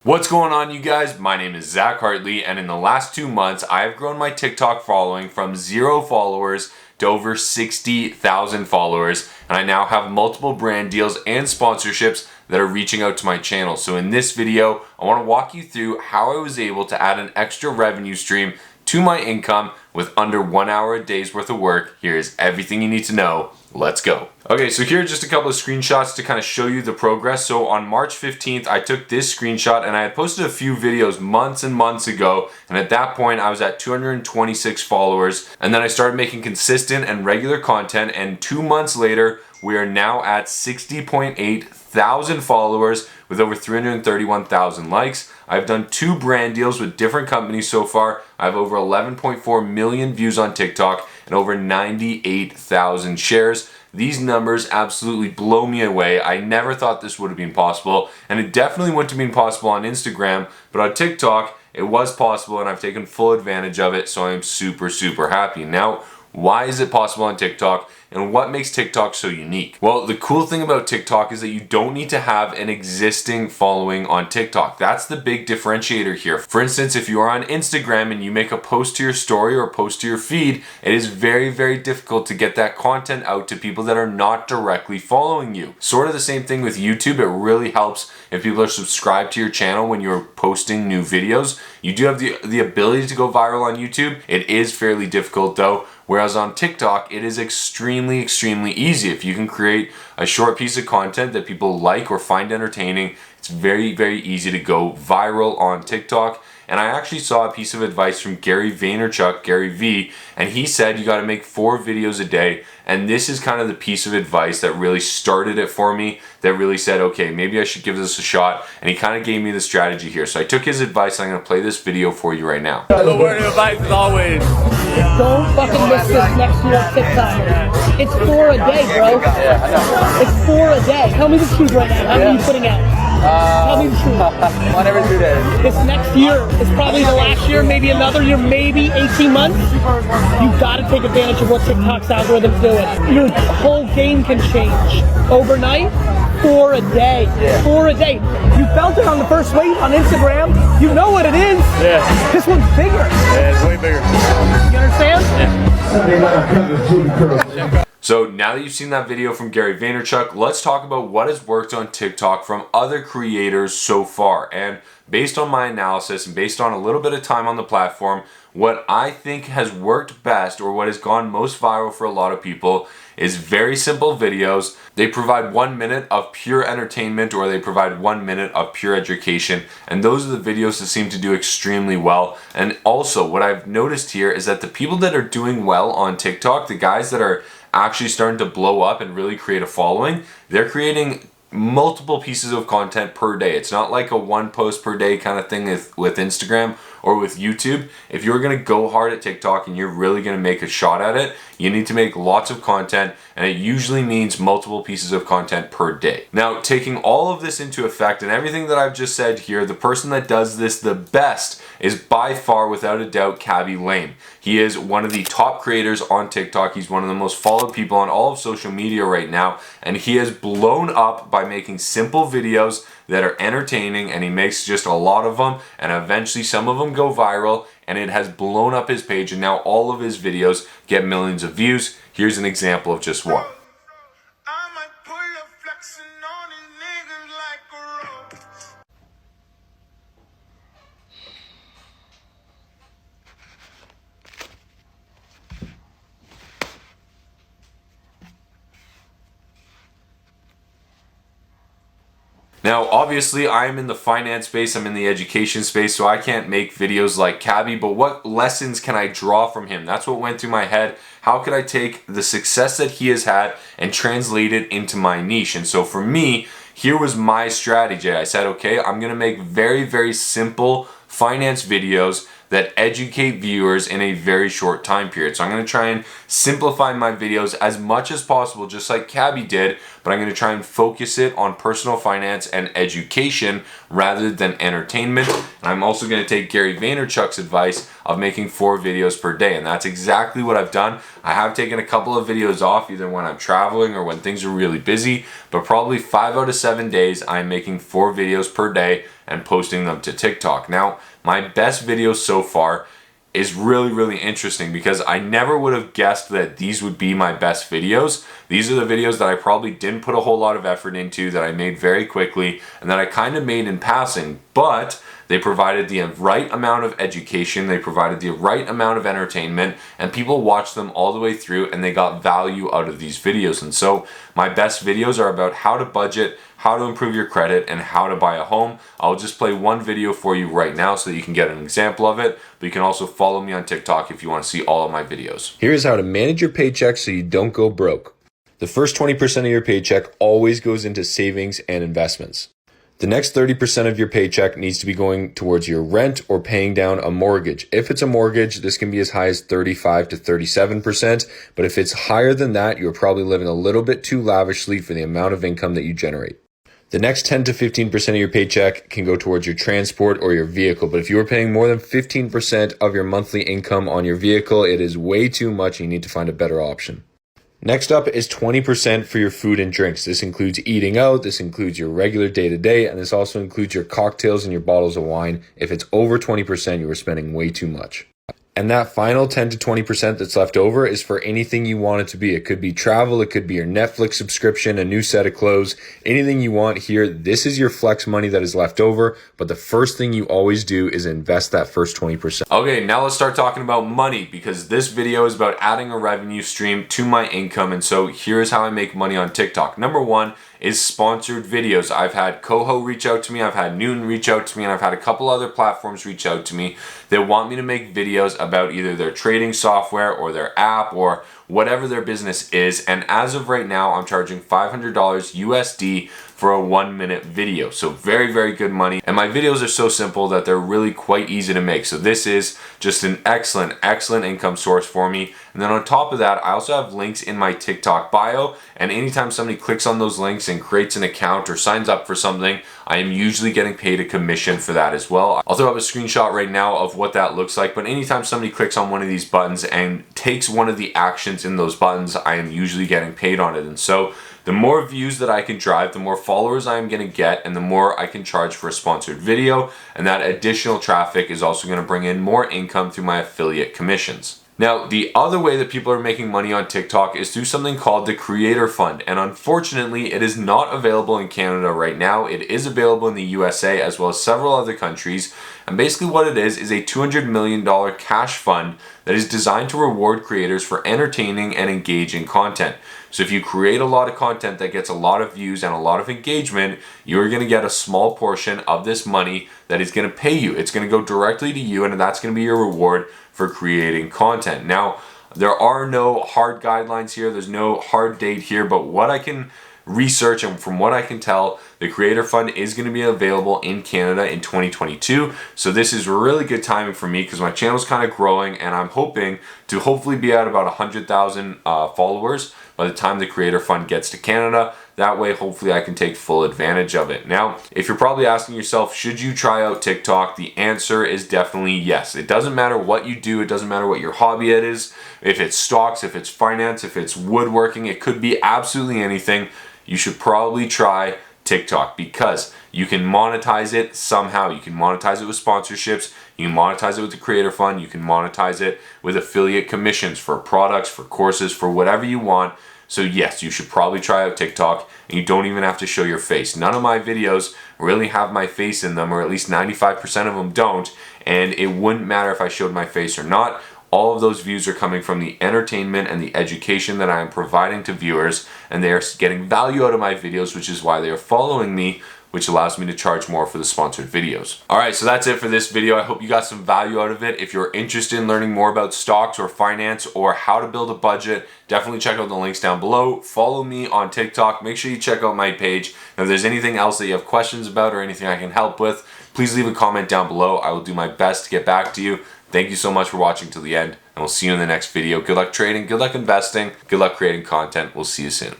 What's going on, you guys? My name is Zach Hartley, and in the last 2 months, I have grown my TikTok following from 0 followers to over 60,000 followers, and I now have multiple brand deals and sponsorships that are reaching out to my channel. So in this video, I want to walk you through how I was able to add an extra revenue stream to my income with under 1 hour a day's worth of work. Here's everything you need to know. Let's go. Okay, so here are just a couple of screenshots to kind of show you the progress. So on March 15th, I took this screenshot and I had posted a few videos months and months ago. And at that point, I was at 226 followers. And then I started making consistent and regular content. And 2 months later, we are now at 60.8 thousand followers with over 331,000 likes. I've done 2 brand deals with different companies so far. I have over 11.4 million views on TikTok and over 98,000 shares. These numbers absolutely blow me away. I never thought this would have been possible, and it definitely wouldn't have been possible on Instagram, but on TikTok, it was possible, and I've taken full advantage of it, so I'm super happy. Now, why is it possible on TikTok? And what makes TikTok so unique? Well, the cool thing about TikTok is that you don't need to have an existing following on TikTok. That's the big differentiator here. For instance, if you are on Instagram and you make a post to your story or a post to your feed, it is very difficult to get that content out to people that are not directly following you. Sort of the same thing with YouTube. It really helps if people are subscribed to your channel when you're posting new videos. You do have the ability to go viral on YouTube. It is fairly difficult though. Whereas on TikTok, it is extremely easy. If you can create a short piece of content that people like or find entertaining, it's very easy to go viral on TikTok. And I actually saw a piece of advice from Garry Vaynerchuk, Gary V, and he said you got to make 4 videos a day. And this is kind of the piece of advice that really started it for me, that really said, okay, maybe I should give this a shot. And he kind of gave me the strategy here. So I took his advice, and I'm going to play this video for you right now. The word of advice is always, don't fucking miss this next year on TikTok. It's 4 a day, bro. It's 4 a day. Tell me the truth right now. How many are you putting out? Tell me the truth. 1 every 2 days. This next year is probably the last year, maybe another year, maybe 18 months. You've got to take advantage of what TikTok's algorithm's doing. Your whole game can change overnight. 4 a day. 4 a day. You felt it on the first wave on Instagram. You know what it is. Yeah. This one's bigger. Yeah, it's way bigger. You understand? Yeah. So now that you've seen that video from Garry Vaynerchuk, let's talk about what has worked on TikTok from other creators so far. And based on my analysis and based on a little bit of time on the platform, what I think has worked best, or what has gone most viral for a lot of people, is very simple videos. They provide 1 minute of pure entertainment, or they provide 1 minute of pure education. And those are the videos that seem to do extremely well. And also what I've noticed here is that the people that are doing well on TikTok, the guys that are actually starting to blow up and really create a following, they're creating multiple pieces of content per day. It's not like a 1 post per day kind of thing with Instagram or with YouTube. If you're gonna go hard at TikTok and you're really gonna make a shot at it, you need to make lots of content, and it usually means multiple pieces of content per day. Now, taking all of this into effect and everything that I've just said here, the person that does this the best is by far, without a doubt, Cabby Lame. He is one of the top creators on TikTok. He's one of the most followed people on all of social media right now, and he has blown up by making simple videos that are entertaining, and he makes just a lot of them, and eventually some of them go viral, and it has blown up his page, and now all of his videos get millions of views. Here's an example of just one. Now, obviously, I'm in the finance space, I'm in the education space, so I can't make videos like Cabby, but what lessons can I draw from him? That's what went through my head. How could I take the success that he has had and translate it into my niche? And so for me, here was my strategy. I said, okay, I'm gonna make very simple finance videos that educate viewers in a very short time period. So I'm going to try and simplify my videos as much as possible, just like Cabby did, but I'm going to try and focus it on personal finance and education rather than entertainment. And I'm also going to take Gary Vaynerchuk's advice of making 4 videos per day, and that's exactly what I've done. I have taken a couple of videos off, either when I'm traveling or when things are really busy, but probably 5 out of 7 days I'm making 4 videos per day and posting them to TikTok. Now, my best video so far is really interesting because I never would have guessed that these would be my best videos. These are the videos that I probably didn't put a whole lot of effort into, that I made very quickly, and that I kind of made in passing, but they provided the right amount of education, they provided the right amount of entertainment, and people watched them all the way through and they got value out of these videos. And so my best videos are about how to budget, how to improve your credit, and how to buy a home. I'll just play one video for you right now so that you can get an example of it, but you can also follow me on TikTok if you want to see all of my videos. Here's how to manage your paycheck so you don't go broke. The first 20% of your paycheck always goes into savings and investments. The next 30% of your paycheck needs to be going towards your rent or paying down a mortgage. If it's a mortgage, this can be as high as 35 to 37%, but if it's higher than that, you're probably living a little bit too lavishly for the amount of income that you generate. The next 10 to 15% of your paycheck can go towards your transport or your vehicle, but if you are paying more than 15% of your monthly income on your vehicle, it is way too much and you need to find a better option. Next up is 20% for your food and drinks. This includes eating out, this includes your regular day-to-day, and this also includes your cocktails and your bottles of wine. If it's over 20%, you are spending way too much. And that final 10 to 20% that's left over is for anything you want it to be. It could be travel, it could be your Netflix subscription, a new set of clothes, anything you want here. This is your flex money that is left over, but the first thing you always do is invest that first 20%. Okay, now let's start talking about money, because this video is about adding a revenue stream to my income. And so here's how I make money on TikTok. Number 1 is sponsored videos. I've had Coho reach out to me, I've had Noon reach out to me, and I've had a couple other platforms reach out to me that want me to make videos about either their trading software or their app or whatever their business is. And as of right now, I'm charging $500 USD for a 1-minute video. So very good money. And my videos are so simple that they're really quite easy to make. So this is just an excellent income source for me. And then on top of that, I also have links in my TikTok bio. And anytime somebody clicks on those links and creates an account or signs up for something, I am usually getting paid a commission for that as well. I'll throw up a screenshot right now of what that looks like. But anytime somebody clicks on one of these buttons and takes one of the actions in those buttons, I am usually getting paid on it. And so the more views that I can drive, the more followers I'm going to get, and the more I can charge for a sponsored video. And that additional traffic is also going to bring in more income through my affiliate commissions. Now, the other way that people are making money on TikTok is through something called the Creator Fund. And unfortunately, it is not available in Canada right now. It is available in the USA as well as several other countries. And basically what it is a $200 million cash fund that is designed to reward creators for entertaining and engaging content. So if you create a lot of content that gets a lot of views and a lot of engagement, you're going to get a small portion of this money that is going to pay you. It's going to go directly to you, and that's going to be your reward for creating content. Now, there are no hard guidelines here. There's no hard date here, but what I can research and from what I can tell, the Creator Fund is going to be available in Canada in 2022. So this is really good timing for me because my channel's kind of growing, and I'm hoping to hopefully be at about 100,000 followers by the time the Creator Fund gets to Canada. That way, hopefully I can take full advantage of it. Now, if you're probably asking yourself, should you try out TikTok? The answer is definitely yes. It doesn't matter what you do. It doesn't matter what your hobby it is. If it's stocks, if it's finance, if it's woodworking, it could be absolutely anything. You should probably try TikTok because you can monetize it somehow. You can monetize it with sponsorships. You can monetize it with the Creator Fund. You can monetize it with affiliate commissions for products, for courses, for whatever you want. So yes, you should probably try out TikTok, and you don't even have to show your face. None of my videos really have my face in them, or at least 95% of them don't, and it wouldn't matter if I showed my face or not. All of those views are coming from the entertainment and the education that I am providing to viewers, and they are getting value out of my videos, which is why they are following me, which allows me to charge more for the sponsored videos. Alright, so that's it for this video. I hope you got some value out of it. If you're interested in learning more about stocks or finance or how to build a budget, definitely check out the links down below. Follow me on TikTok. Make sure you check out my page. And if there's anything else that you have questions about or anything I can help with, please leave a comment down below. I will do my best to get back to you. Thank you so much for watching till the end, and we'll see you in the next video. Good luck trading, good luck investing, good luck creating content. We'll see you soon.